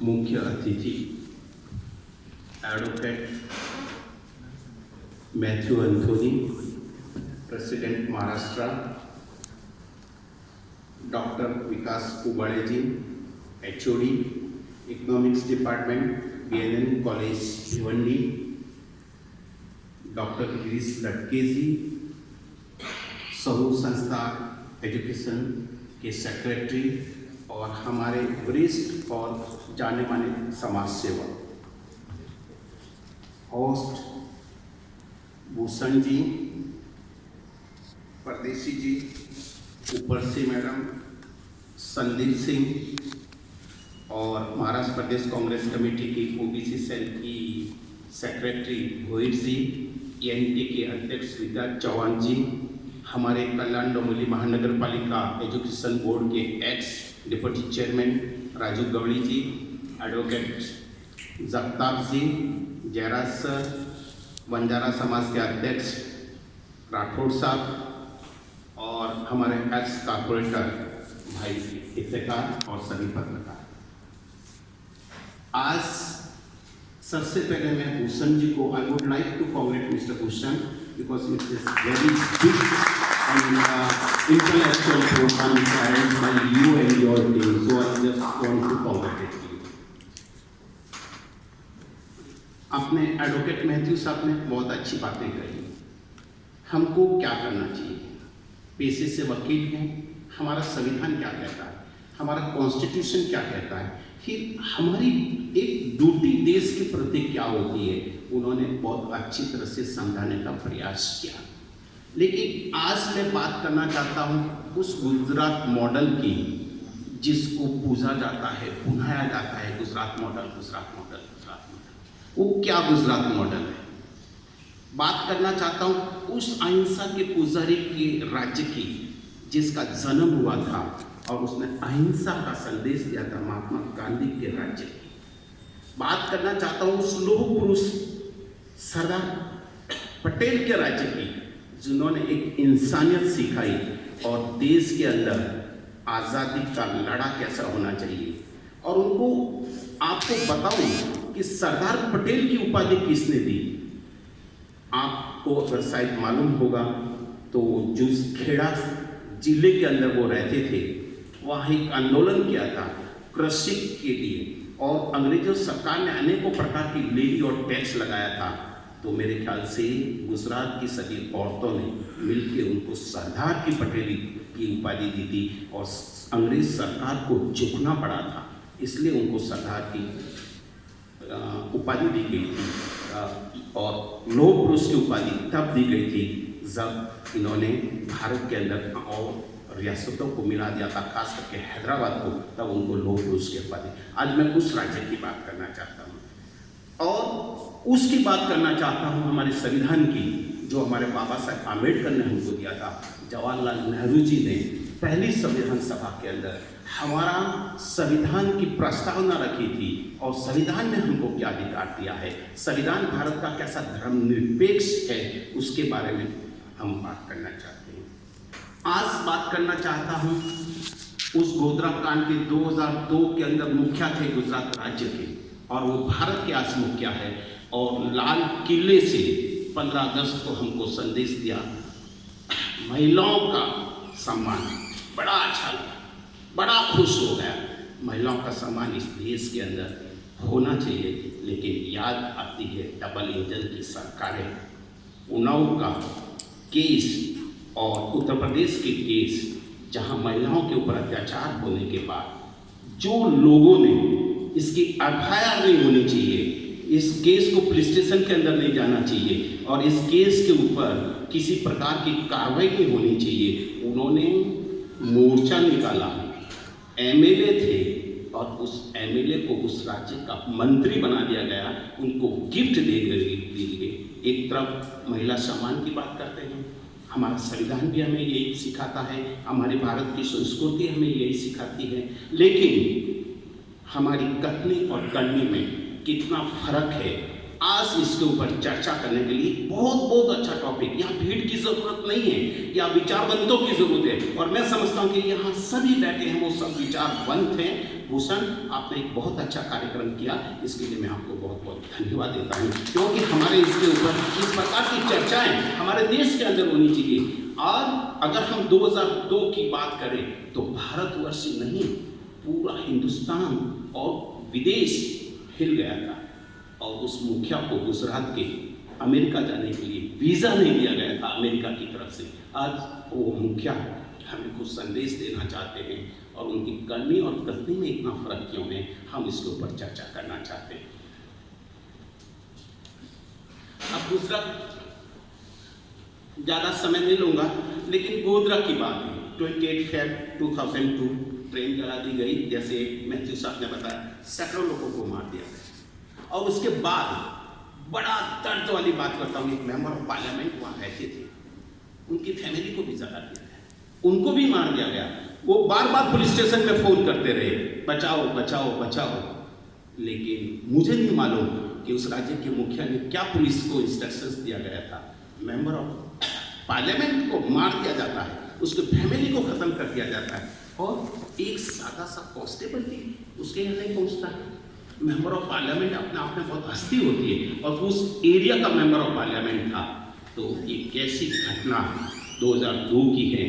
मुख्य अतिथि advocate Matthew Anthony, president Maharashtra, doctor Vikas Kubade ji, HOD economics department, BNN college Bhiwandi, doctor Girish Latke ji, समूह संस्था एजुकेशन के सेक्रेटरी और हमारे वरिष्ठ और जाने माने समाज सेवक, होस्ट भूषण जी, परदेसी जी, उपरसी मैडम, संदीप सिंह और महाराष्ट्र प्रदेश कांग्रेस कमेटी की OBC सेल की सेक्रेटरी भोईर जी, ENT के अध्यक्ष विद्या चौहान जी, हमारे कल्याण डोंबिवली महानगर पालिका एजुकेशन बोर्ड के एक्स डिप्टी चेयरमैन राजू गवड़ी जी, एडवोकेट जगताप जी, जयराज सर, बंजारा समाज के अध्यक्ष राठौड़ साहब और हमारे एक्स कारपोरेटर भाई इफ्तिखार और सभी पत्रकार। आज सबसे पहले मैं भूषण जी को I would like to congrat mister Bhushan because it is very big and intellectual program carried by you and your team. So I just want to congratulate you. आपने एडवोकेट मैथ्यू साहब ने बहुत अच्छी बातें कही। हमको क्या करना चाहिए? पेशे से वकील हैं, हमारा संविधान क्या कहता है, हमारा कॉन्स्टिट्यूशन क्या कहता है, फिर हमारी एक ड्यूटी देश के प्रति क्या होती है, उन्होंने बहुत अच्छी तरह से समझाने का प्रयास किया। लेकिन आज मैं बात करना चाहता हूँ उस गुजरात मॉडल की जिसको पूजा जाता है, बुनाया जाता है, Gujarat model, Gujarat model, Gujarat model. वो क्या गुजरात मॉडल है? बात करना चाहता हूँ उस अहिंसा के पुजारी के राज्य की जिसका जन्म हुआ था और उसने अहिंसा का संदेश दिया था, महात्मा गांधी के राज्य की। बात करना चाहता हूँ उस लौह पुरुष सरदार पटेल के राज्य की जिन्होंने एक इंसानियत सिखाई और देश के अंदर आज़ादी का लड़ा कैसा होना चाहिए। और उनको आपको बताऊं कि सरदार पटेल की उपाधि किसने दी। आपको अगर शायद मालूम होगा तो जो खेड़ा जिले के अंदर वो रहते थे वहाँ एक आंदोलन किया था कृषि के लिए और अंग्रेजों सरकार ने अनेकों प्रकार की लेवी और टैक्स लगाया था। तो मेरे ख्याल से गुजरात की सभी औरतों ने मिलकर उनको सरदार की पटेली की उपाधि दी थी और अंग्रेज सरकार को झुकना पड़ा था, इसलिए उनको सरदार की उपाधि दी गई थी। और लौह पुरुष की उपाधि तब दी गई थी जब इन्होंने भारत के अंदर और रियासतों को मिला दिया था, खास करके हैदराबाद को, तब उनको लौह पुरुष की उपाधि। आज मैं उस राज्य की बात करना चाहता हूँ और उसकी बात करना चाहता हूँ हमारे संविधान की, जो हमारे बाबा साहब आम्बेडकर ने हमको दिया था। जवाहरलाल नेहरू जी ने पहली संविधान सभा के अंदर हमारा संविधान की प्रस्तावना रखी थी और संविधान ने हमको क्या अधिकार दिया है, संविधान भारत का कैसा धर्मनिरपेक्ष है, उसके बारे में हम बात करना चाहते हैं। आज बात करना चाहता हूँ उस गोधरा कांड के 2002 के अंदर मुखिया थे गुजरात राज्य के और वो भारत के आज मुखिया है और लाल किले से 15 अगस्त को हमको संदेश दिया महिलाओं का सम्मान। बड़ा अच्छा लगा, बड़ा खुश हो गया। महिलाओं का सम्मान इस देश के अंदर होना चाहिए, लेकिन याद आती है डबल इंजन की सरकारें, उन्नाव का केस और उत्तर प्रदेश के केस, जहां महिलाओं के ऊपर अत्याचार होने के बाद जो लोगों ने इसकी FIR नहीं होनी चाहिए, इस केस को पुलिस स्टेशन के अंदर नहीं जाना चाहिए और इस केस के ऊपर किसी प्रकार की कार्रवाई नहीं होनी चाहिए, उन्होंने मोर्चा निकाला। MLA थे और उस MLA को उस राज्य का मंत्री बना दिया गया, उनको गिफ्ट दे गई। एक तरफ महिला सम्मान की बात करते हैं, हमारा संविधान भी हमें यही सिखाता है, हमारे भारत की संस्कृति हमें यही सिखाती है, लेकिन हमारी कथनी और करनी में कितना फर्क है। आज इसके ऊपर चर्चा करने के लिए बहुत अच्छा टॉपिक, यहाँ भीड़ की जरूरत नहीं है, या विचारवंतों की जरूरत है। और मैं समझता हूँ कि यहाँ सभी बैठे हैं वो सब विचारवंत हैं, भूषण, आपने एक बहुत अच्छा कार्यक्रम किया, इसके लिए मैं आपको बहुत बहुत धन्यवाद देता हूँ, क्योंकि हमारे इसके ऊपर इस प्रकार की चर्चाएं हमारे देश के अंदर होनी चाहिए। और अगर हम 2002 की बात करें तो भारतवर्ष नहीं, पूरा हिंदुस्तान और विदेश हिल गया था, और उस मुखिया को गुजरात के अमेरिका जाने के लिए वीज़ा नहीं दिया गया था अमेरिका की तरफ से। आज वो मुखिया हमें कुछ संदेश देना चाहते हैं, और उनकी करनी और करनी में इतना फर्क क्यों है, हम इसके ऊपर चर्चा करना चाहते हैं। अब दूसरा, ज़्यादा समय नहीं लूँगा, लेकिन गोधरा की बात है। 28 Feb 2002 ट्रेन जला दी गई, जैसे मैथ्यू साहब ने बताया, सैकड़ों लोगों को मार दिया गया। और उसके बाद बड़ा दर्द वाली बात करता हूँ, एक मेंबर ऑफ पार्लियामेंट वहाँ रहते थे, उनकी फैमिली को भी जला दिया गया, उनको भी मार दिया गया। वो बार बार पुलिस स्टेशन में फ़ोन करते रहे, बचाओ बचाओ बचाओ, लेकिन मुझे नहीं मालूम कि उस राज्य के मुखिया ने क्या पुलिस को इंस्ट्रक्शंस दिया गया था। मेंबर ऑफ पार्लियामेंट को मार दिया जाता है, उसके फैमिली को ख़त्म कर दिया जाता है, और एक सादा सा कांस्टेबल भी उसके यहाँ नहीं पहुँचता है। मेंबर ऑफ पार्लियामेंट अपने आप में बहुत हस्ती होती है, और उस एरिया का मेंबर ऑफ पार्लियामेंट था। तो ये कैसी घटना 2002 की है,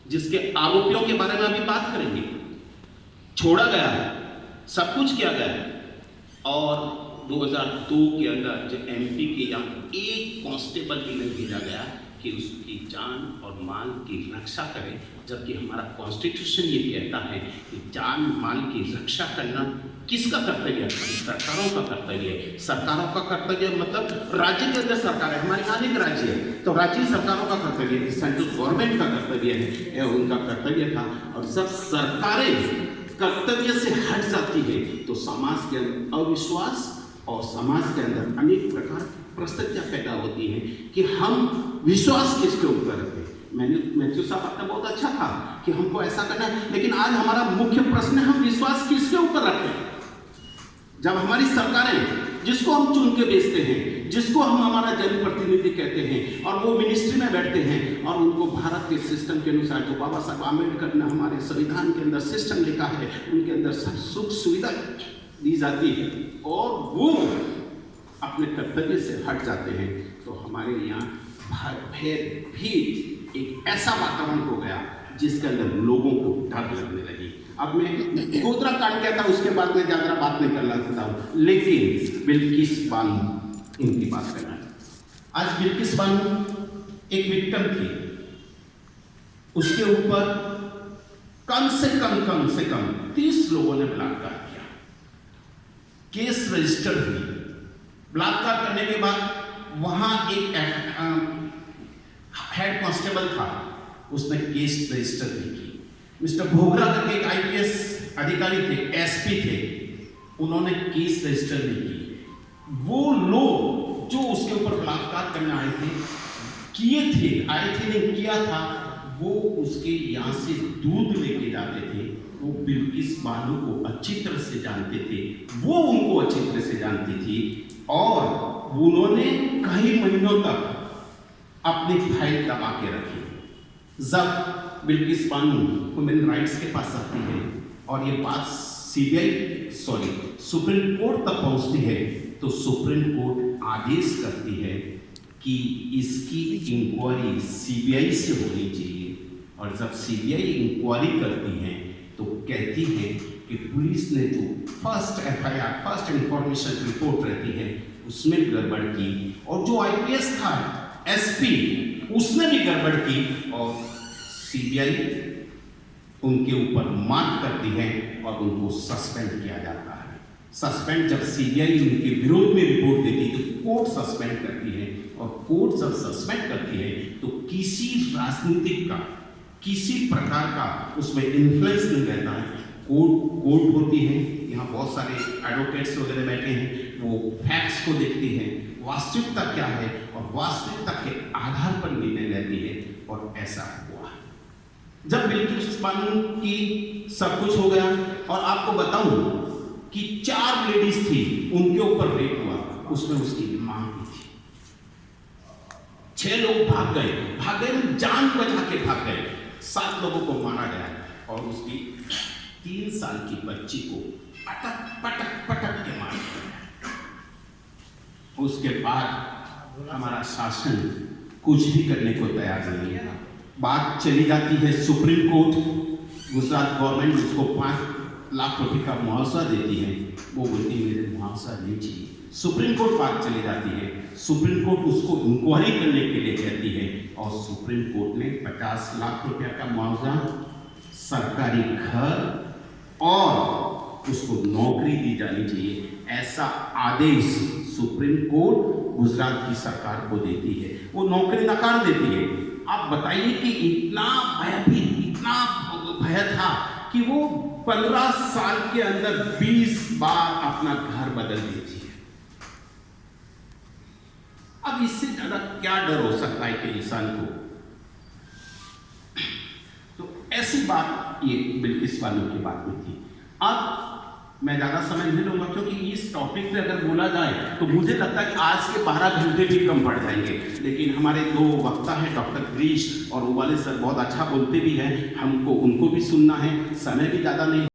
जिसके आरोपियों के बारे में अभी बात करेंगे। छोड़ा गया है, सब कुछ किया गया है, और 2002 के अंदर जो MP के यहाँ एक कांस्टेबल भी नहीं भेजा गया कि उसकी जान और माल की रक्षा करे, जबकि हमारा कॉन्स्टिट्यूशन ये कहता है कि जान माल की रक्षा करना किसका कर्तव्य है? सरकारों का कर्तव्य है। सरकारों का कर्तव्य मतलब राज्य के अंदर सरकार है, हमारे अनेक राज्य है, तो राज्य सरकारों का कर्तव्य है, सेंट्रल गवर्नमेंट का कर्तव्य है, यह उनका कर्तव्य था। और जब सरकारें कर्तव्य से हट जाती है तो समाज के अंदर अविश्वास और समाज के अंदर अनेक प्रकार की परिस्थितियाँ पैदा होती हैं कि हम विश्वास किसके ऊपर रखें। मैथ्यू साहब आपने बहुत अच्छा कहा कि हमको ऐसा करना है, लेकिन आज हमारा मुख्य प्रश्न है हम विश्वास किसके ऊपर रखें। जब हमारी सरकारें, जिसको हम चुन के भेजते हैं, जिसको हम हमारा जनप्रतिनिधि कहते हैं, और वो मिनिस्ट्री में बैठते हैं, और उनको भारत के सिस्टम के अनुसार जो बाबा साहब आम्बेडकर ने हमारे संविधान के अंदर सिस्टम लिखा है, उनके अंदर सब सुख सुविधा दी जाती है, और वो अपने कर्तव्य से हट जाते हैं, तो हमारे यहाँ भयभीत एक ऐसा वातावरण हो गया जिसके अंदर लोगों को डर लगने लगी। अब मैं गोधरा कांड क्या था उसके बाद में ज़्यादा बात नहीं करना चाहता हूँ, लेकिन बिल्किस बानो इनकी बात करना है। आज बिल्किस बानो एक विक्टिम थी, उसके ऊपर कम से कम 30 लोगों ने बलात्कार किया, केस रजिस्टर हुई। बलात्कार करने के बाद वहां एक हेड कांस्टेबल था, उसने केस रजिस्टर नहीं की। मिस्टर भोगरा करके एक IPS अधिकारी थे, SP थे, उन्होंने केस रजिस्टर नहीं की। वो लोग जो उसके ऊपर बलात्कार करने आए थे नहीं किया था, वो उसके यहाँ से दूध लेके जाते थे। वो बिल्किस बानो को अच्छी तरह से जानते थे, वो उनको अच्छी तरह से जानती थी, और उन्होंने कई महीनों तक अपनी फाइल दबा के रखी। जब बिल्किस बानो ह्यूमन राइट्स के पास आती है और ये बात सुप्रीम कोर्ट तक पहुंचती है, तो सुप्रीम कोर्ट आदेश करती है कि इसकी इंक्वायरी CBI से होनी चाहिए। और जब CBI इंक्वायरी करती है तो कहती है कि पुलिस ने जो first FIR first information report रहती है उसमें गड़बड़ की, और जो IPS था SP उसने भी गड़बड़ की, और CBI उनके ऊपर मार्क करती है और उनको सस्पेंड किया जाता है। सस्पेंड जब CBI उनके विरोध में रिपोर्ट देती है तो कोर्ट सस्पेंड करती है, और कोर्ट जब सस्पेंड करती है तो किसी राजनीतिक का किसी प्रकार का उसमें इन्फ्लुएंस नहीं रहता है। कोर्ट होती है, यहाँ बहुत सारे एडवोकेट्स वगैरह बैठे हैं, वो फैक्ट्स को देखती हैं, वास्तविकता क्या है, और वास्तविकता के आधार पर निर्णय लेती है, और ऐसा हुआ। जब बिल्किस बानो की सब कुछ हो गया, और आपको बताऊं कि 4 लेडीज थी, उनके ऊपर रेप हुआ, उसमें उसकी मां भी थी। 6 लोग भाग गए, जान बचा के भाग गए, 7 लोगों को मारा गया। और उसकी 3 साल की बच्ची को पटक पटक पटक के मार दिया। उसके बाद हमारा शासन कुछ भी करने को तैयार नहीं है। बात चली जाती है सुप्रीम कोर्ट। गुजरात गवर्नमेंट उसको 5 लाख रुपए का मुआवजा देती है। वो बोलती है मेरे मुआवजा नहीं चाहिए। सुप्रीम कोर्ट बात चली जाती है। सुप्रीम कोर्ट उसको इंक्वायरी करने के लिए कहती है और सुप्रीम कोर्ट ने 50 लाख रुपया का मुआवजा, सरकारी घर और उसको नौकरी दी जानी चाहिए, ऐसा आदेश सुप्रीम कोर्ट गुजरात की सरकार को देती है। वो नौकरी नकार देती है। आप बताइए कि इतना भयभीत, इतना भय था कि वो 15 साल के अंदर 20 बार अपना घर बदल देती है। अब इससे ज्यादा क्या डर हो सकता है कि इंसान को? तो ऐसी बात ये बिल्किस बानो की बात में थी। अब मैं ज़्यादा समय नहीं लूँगा क्योंकि इस टॉपिक पे अगर बोला जाए तो मुझे लगता है कि आज के 12 घंटे भी कम पड़ जाएंगे। लेकिन हमारे 2 वक्ता हैं, डॉक्टर क्रिश और वो वाले सर बहुत अच्छा बोलते भी हैं, हमको उनको भी सुनना है, समय भी ज़्यादा नहीं।